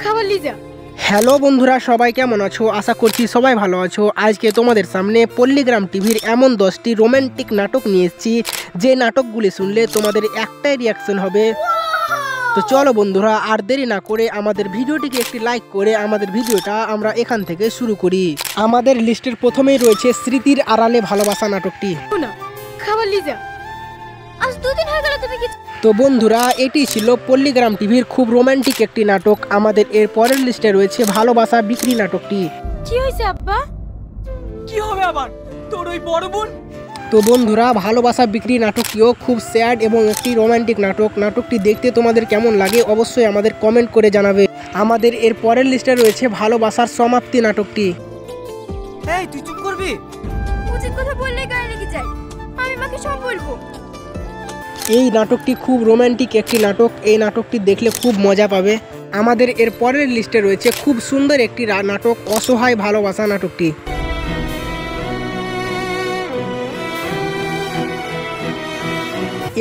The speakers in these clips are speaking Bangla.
খাবার লিজা। হ্যালো বন্ধুরা, সবাই কেমন আছো? আশা করছি সবাই ভালো আছো। আজকে তোমাদের সামনে পল্লীগ্রাম টিভির এমন 10টি রোমান্টিক নাটক নিয়ে এসেছি যে নাটকগুলি শুনলে তোমাদের একটাই রিয়াকশন হবে। তো চলো বন্ধুরা, আর দেরি না করে আমাদের ভিডিওটিকে একটি লাইক করে আমাদের ভিডিওটা আমরা এখান থেকে শুরু করি। আমাদের লিস্টের প্রথমেই রয়েছে স্মৃতির আড়ালে ভালোবাসা নাটকটি। না খাবার লিজা, আজ দুদিন হয়ে গেল তুমি কি। তো বন্ধুরা, এটি ছিল পল্লীগ্রাম টিভির খুব রোমান্টিক একটি নাটক। আমাদের এর পরের লিস্টে রয়েছে ভালোবাসা বিক্রি নাটকটি। কি হয়েছে আব্বা? কি হবে আবার তোর ওই বড় বোন? তো বন্ধুরা, ভালোবাসা বিক্রি নাটকটিও খুব স্যাড এবং একটি রোমান্টিক নাটক। নাটকটি দেখতে তোমাদের কেমন লাগে অবশ্যই আমাদের কমেন্ট করে জানাবে। আমাদের এর পরের লিস্টে রয়েছে ভালোবাসার সমাপ্তি নাটকটি। এই তুই চুপ করবি? উচিত কথা বললে গায়ে লেগে যায়। আমি মাকে সব বলবো। এই নাটকটি খুব রোমান্টিক একটি নাটক। এই নাটকটি দেখলে খুব মজা পাবে। আমাদের এর পরের লিস্টে রয়েছে খুব সুন্দর একটি নাটক, অসহায় ভালোবাসা নাটকটি।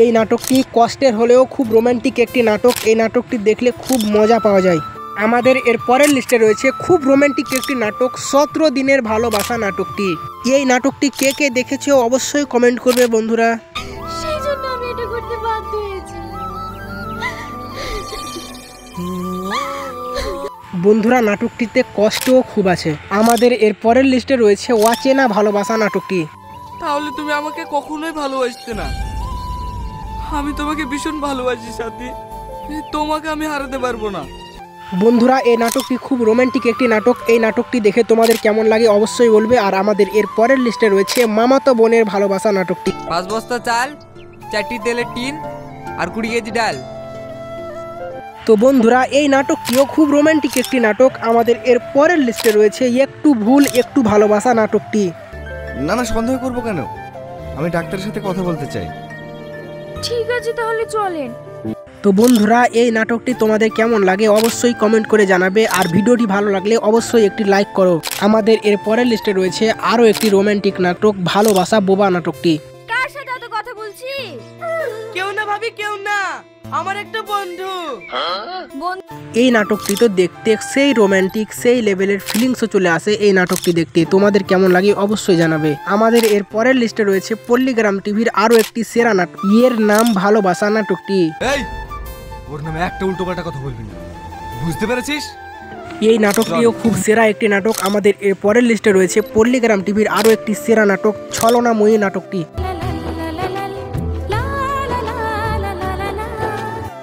এই নাটকটি কষ্টের হলেও খুব রোমান্টিক একটি নাটক। এই নাটকটি দেখলে খুব মজা পাওয়া যায়। আমাদের এর পরের লিস্টে রয়েছে খুব রোমান্টিক একটি নাটক, 17 দিনের ভালোবাসা নাটকটি। এই নাটকটি কে কে দেখেছো অবশ্যই কমেন্ট করবে বন্ধুরা। সেই জন্য আমি এটা করতে বাধ্য হয়েছি। বন্ধুরা, নাটকটিতে কষ্টও খুব আছে। আমাদের এর পরের লিস্টে রয়েছে অচেনা ভালোবাসা নাটকটি। তাহলে তুমি আমাকে কখনোই ভালোবাসতে না। আমি তোমাকে ভীষণ ভালোবাসি সাথী, তোমাকে আমি হারাতে পারবো না। বন্ধুরা, এই নাটকটি খুব রোমান্টিক একটি নাটক। এই নাটকটি দেখে তোমাদের কেমন লাগে অবশ্যই বলবে। আর আমাদের এর পরের লিস্টে রয়েছে মামাতো বোনের ভালোবাসা নাটকটি। 5 বস্তা চাল, 4টি তেলের টিন আর 20 কেজি ডাল। তো বন্ধুরা, এই নাটকটিও খুব রোমান্টিক একটি নাটক। আমাদের এর পরের লিস্টে রয়েছে একটু ভুল একটু ভালোবাসা নাটকটি। না না, সন্দেহ করবো কেন? আমি ডাক্তারের সাথে কথা বলতে চাই। ঠিক আছে তাহলে চলেন। তো বন্ধুরা, এই নাটকটি তোমাদের কেমন লাগে অবশ্যই কমেন্ট করে জানাবে। আর ভিডিওটি ভালো লাগলে অবশ্যই একটি লাইক করো। আমাদের এর পরের লিস্টে রয়েছে আরও একটি রোমান্টিক নাটক, ভালোবাসা বোবা নাটকটি। কার সাথে এত কথা বলছি? কেউ না ভাবি, কেউ না, আমার একটা বন্ধু। এই নাটকটি তো দেখতে সেই রোমান্টিক, সেই লেভেলের ফিলিংসও চলে আসে এই নাটকটি দেখতে। তোমাদের কেমন লাগে অবশ্যই জানাবে। আমাদের এর পরের লিস্টে রয়েছে পল্লীগ্রাম টিভির আরও একটি সেরা নাটক, এর নাম ভালোবাসা নাটকটি। এই, ওর নামে একটা উল্টোপাল্টা কথা বলবি না, বুঝতে পেরেছিস? এই নাটকটিও খুব সেরা একটি নাটক। আমাদের এর পরের লিস্টে রয়েছে পল্লীগ্রাম টিভির আরও একটি সেরা নাটক, ছলনাময়ী নাটকটি।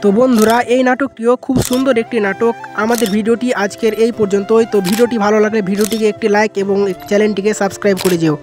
তো বন্ধুরা, এই নাটকটিও খুব সুন্দর একটি নাটক। আমাদের ভিডিওটি আজকের এই পর্যন্তই। তো ভিডিওটি ভালো লাগলে ভিডিওটিকে একটি লাইক এবং চ্যানেলটিকে সাবস্ক্রাইব করে যেও।